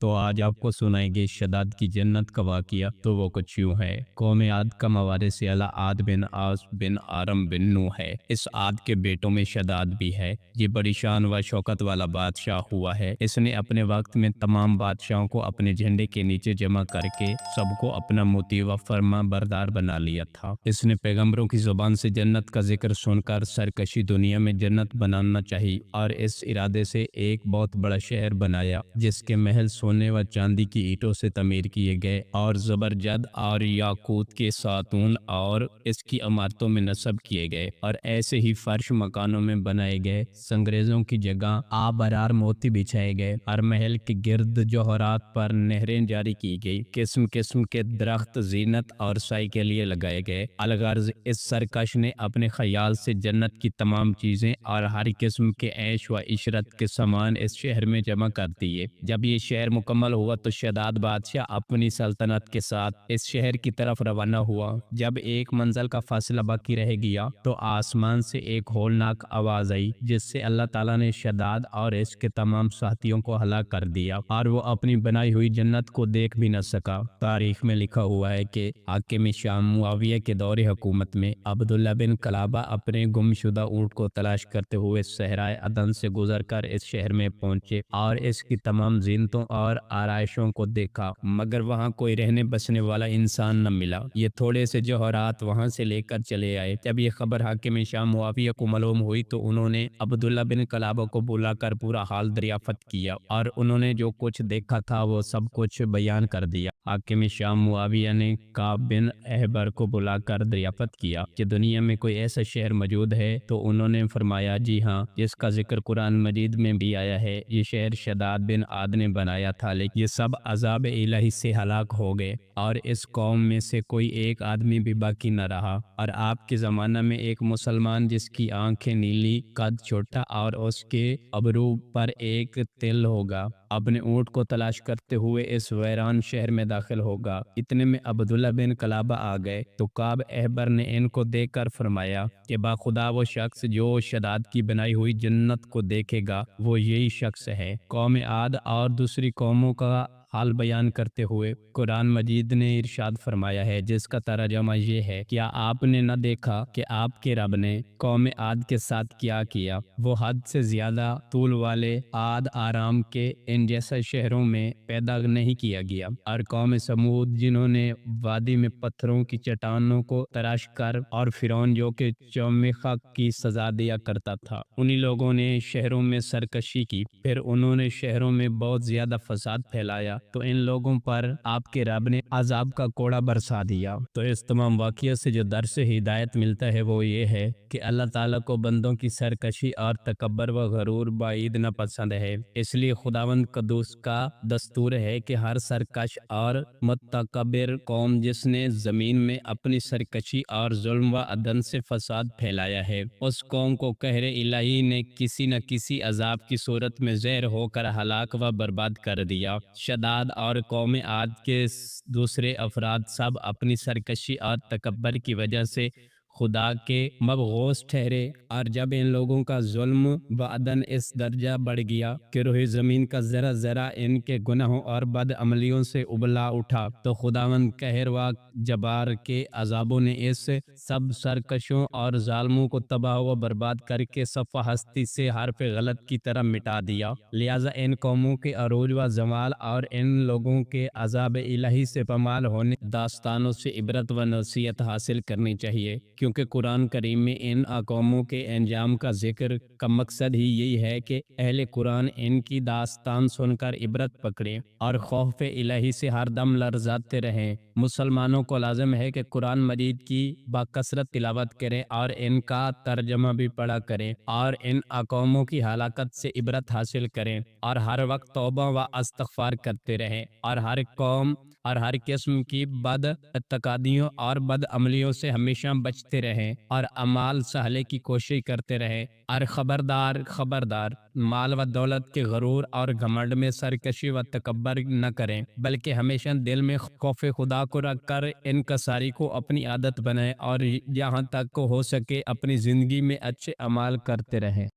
تو آج آپ کو سنائیں گے شداد کی جنت کا واقعہ۔ تو وہ کچھ یوں ہے۔ قوم عاد کا موارث اعلیٰ عاد بن عاص بن آرم بن نو ہے۔ اس عاد کے بیٹوں میں شداد بھی ہے۔ یہ بڑی شان و شوکت والا بادشاہ ہوا ہے۔ اس نے اپنے وقت میں تمام بادشاہوں کو اپنے جھنڈے کے نیچے جمع کر کے سب کو اپنا مطیع و فرما بردار بنا لیا تھا۔ اس نے پیغمبروں کی زبان سے جنت کا ذکر سن کر سرکشی دنیا میں جنت بنانا چاہی اور اس ارادے سے ایک بہت بڑا شہر بنایا جس کے محل سونے و چاندی کی اینٹوں سے تعمیر کیے گئے اور زبرجد اور یاقوت کے ساتون اور اس کی عمارتوں میں نصب کیے گئے، اور ایسے ہی فرش مکانوں میں بنائے گئے۔ سنگریزوں کی جگہ آبرار موتی بچھائے گئے اور محل کے گرد جوہرات پر نہریں جاری کی گئی۔ قسم قسم کے درخت زینت اور سائی کے لیے لگائے گئے۔ الغرض اس سرکش نے اپنے خیال سے جنت کی تمام چیزیں اور ہر قسم کے عیش و عشرت کے سامان اس شہر میں جمع کر دیے۔ جب یہ شہر مکمل ہوا تو شداد بادشاہ اپنی سلطنت کے ساتھ اس شہر کی طرف روانہ ہوا۔ جب ایک منزل کا فاصلہ باقی رہ گیا تو آسمان سے ایک ہولناک آواز آئی جس سے اللہ تعالیٰ نے شداد اور اس کے تمام ساتھیوں کو ہلاک کر دیا اور وہ اپنی بنائی ہوئی جنت کو دیکھ بھی نہ سکا۔ تاریخ میں لکھا ہوا ہے کہ حاکم شام معاویہ کے دور حکومت میں عبداللہ بن قلابہ اپنے گمشدہ اونٹ کو تلاش کرتے ہوئے صحرائے عدن سے گزر کر اس شہر میں پہنچے اور اس کی تمام زینتوں اور آرائشوں کو دیکھا، مگر وہاں کوئی رہنے بسنے والا انسان نہ ملا۔ یہ تھوڑے سے جوہرات وہاں سے لے کر چلے آئے۔ جب یہ خبر حاکم شام معاویہ کو معلوم ہوئی تو انہوں نے عبداللہ بن قلابہ کو بلا کر پورا حال دریافت کیا اور انہوں نے جو کچھ دیکھا تھا وہ سب کچھ بیان کر دیا۔ حاکم شام معاویہ نے کعب بن احبر کو بلا کر دریافت کیا کہ دنیا میں کوئی ایسا شہر موجود ہے؟ تو انہوں نے فرمایا جی ہاں، جس کا ذکر قرآن مجید میں بھی آیا ہے۔ یہ شہر شداد بن عاد نے بنایا تھا، لیکن یہ سب عذاب الہی سے ہلاک ہو گئے اور اس قوم میں سے کوئی ایک آدمی بھی باقی نہ رہا۔ اور آپ کے زمانہ میں ایک مسلمان جس کی آنکھیں نیلی، قد چھوٹا اور اس کے ابرو پر ایک تل ہوگا، اپنے اونٹ کو تلاش کرتے ہوئے اس ویران شہر میں داخل ہوگا۔ اتنے میں عبداللہ بن قلابہ آ گئے تو کعب احبر نے ان کو دیکھ کر فرمایا کہ باخدا وہ شخص جو شداد کی بنائی ہوئی جنت کو دیکھے گا وہ یہی شخص ہے۔ قوم عاد اور دوسری قوموں کا حال بیان کرتے ہوئے قرآن مجید نے ارشاد فرمایا ہے، جس کا ترجمہ یہ ہے، کیا آپ نے نہ دیکھا کہ آپ کے رب نے قوم عاد کے ساتھ کیا کیا؟ وہ حد سے زیادہ طول والے عاد آرام کے ان جیسے شہروں میں پیدا نہیں کیا گیا۔ اور قوم سمود جنہوں نے وادی میں پتھروں کی چٹانوں کو تراش کر اور فرعون جو کہ چومخہ کی سزا دیا کرتا تھا، انہی لوگوں نے شہروں میں سرکشی کی، پھر انہوں نے شہروں میں بہت زیادہ فساد پھیلایا تو ان لوگوں پر آپ کے رب نے عذاب کا کوڑا برسا دیا۔ تو اس تمام واقعہ سے جو درس ہدایت ملتا ہے وہ یہ ہے کہ اللہ تعالیٰ کو بندوں کی سرکشی اور تکبر و غرور بعید نہ پسند ہے۔ اس لیے خداوند قدوس کا دستور ہے کہ ہر سرکش اور متکبر قوم جس نے زمین میں اپنی سرکشی اور ظلم و عدن سے فساد پھیلایا ہے، اس قوم کو قہر الہی نے کسی نہ کسی عذاب کی صورت میں زہر ہو کر ہلاک و برباد کر دیا۔ شداد اور قوم عاد کے دوسرے افراد سب اپنی سرکشی اور تکبر کی وجہ سے خدا کے مبغوث ٹھہرے، اور جب ان لوگوں کا ظلم و عدن اس درجہ بڑھ گیا کہ روح زمین کا ذرہ ذرہ ان کے گناہوں اور بد عملیوں سے ابلا اٹھا تو خداوند قہر و جبار کے عذابوں نے اس سب سرکشوں اور ظالموں کو تباہ و برباد کر کے صفحہ ہستی سے حرف غلط کی طرح مٹا دیا۔ لہٰذا ان قوموں کے عروج و زوال اور ان لوگوں کے عذاب الہی سے پامال ہونے داستانوں سے عبرت و نصیحت حاصل کرنی چاہیے، کیونکہ قرآن کریم میں ان اقواموں کے انجام کا ذکر کا مقصد ہی یہی ہے کہ اہل قرآن ان کی داستان سن کر عبرت پکڑیں اور خوف الہی سے ہر دم لرزاتے رہیں۔ مسلمانوں کو لازم ہے کہ قرآن مجید کی باکثرت تلاوت کریں اور ان کا ترجمہ بھی پڑھا کریں اور ان اقواموں کی ہلاکت سے عبرت حاصل کریں اور ہر وقت توبہ و استغفار کرتے رہیں اور ہر قوم اور ہر قسم کی بد اعتقادیوں اور بد عملیوں سے ہمیشہ بچتے رہیں اور اعمال صالح کی کوشش کرتے رہیں، اور خبردار خبردار مال و دولت کے غرور اور گھمنڈ میں سرکشی و تکبر نہ کریں، بلکہ ہمیشہ دل میں خوف خدا کو رکھ کر انکساری کو اپنی عادت بنائیں اور جہاں تک ہو سکے اپنی زندگی میں اچھے اعمال کرتے رہیں۔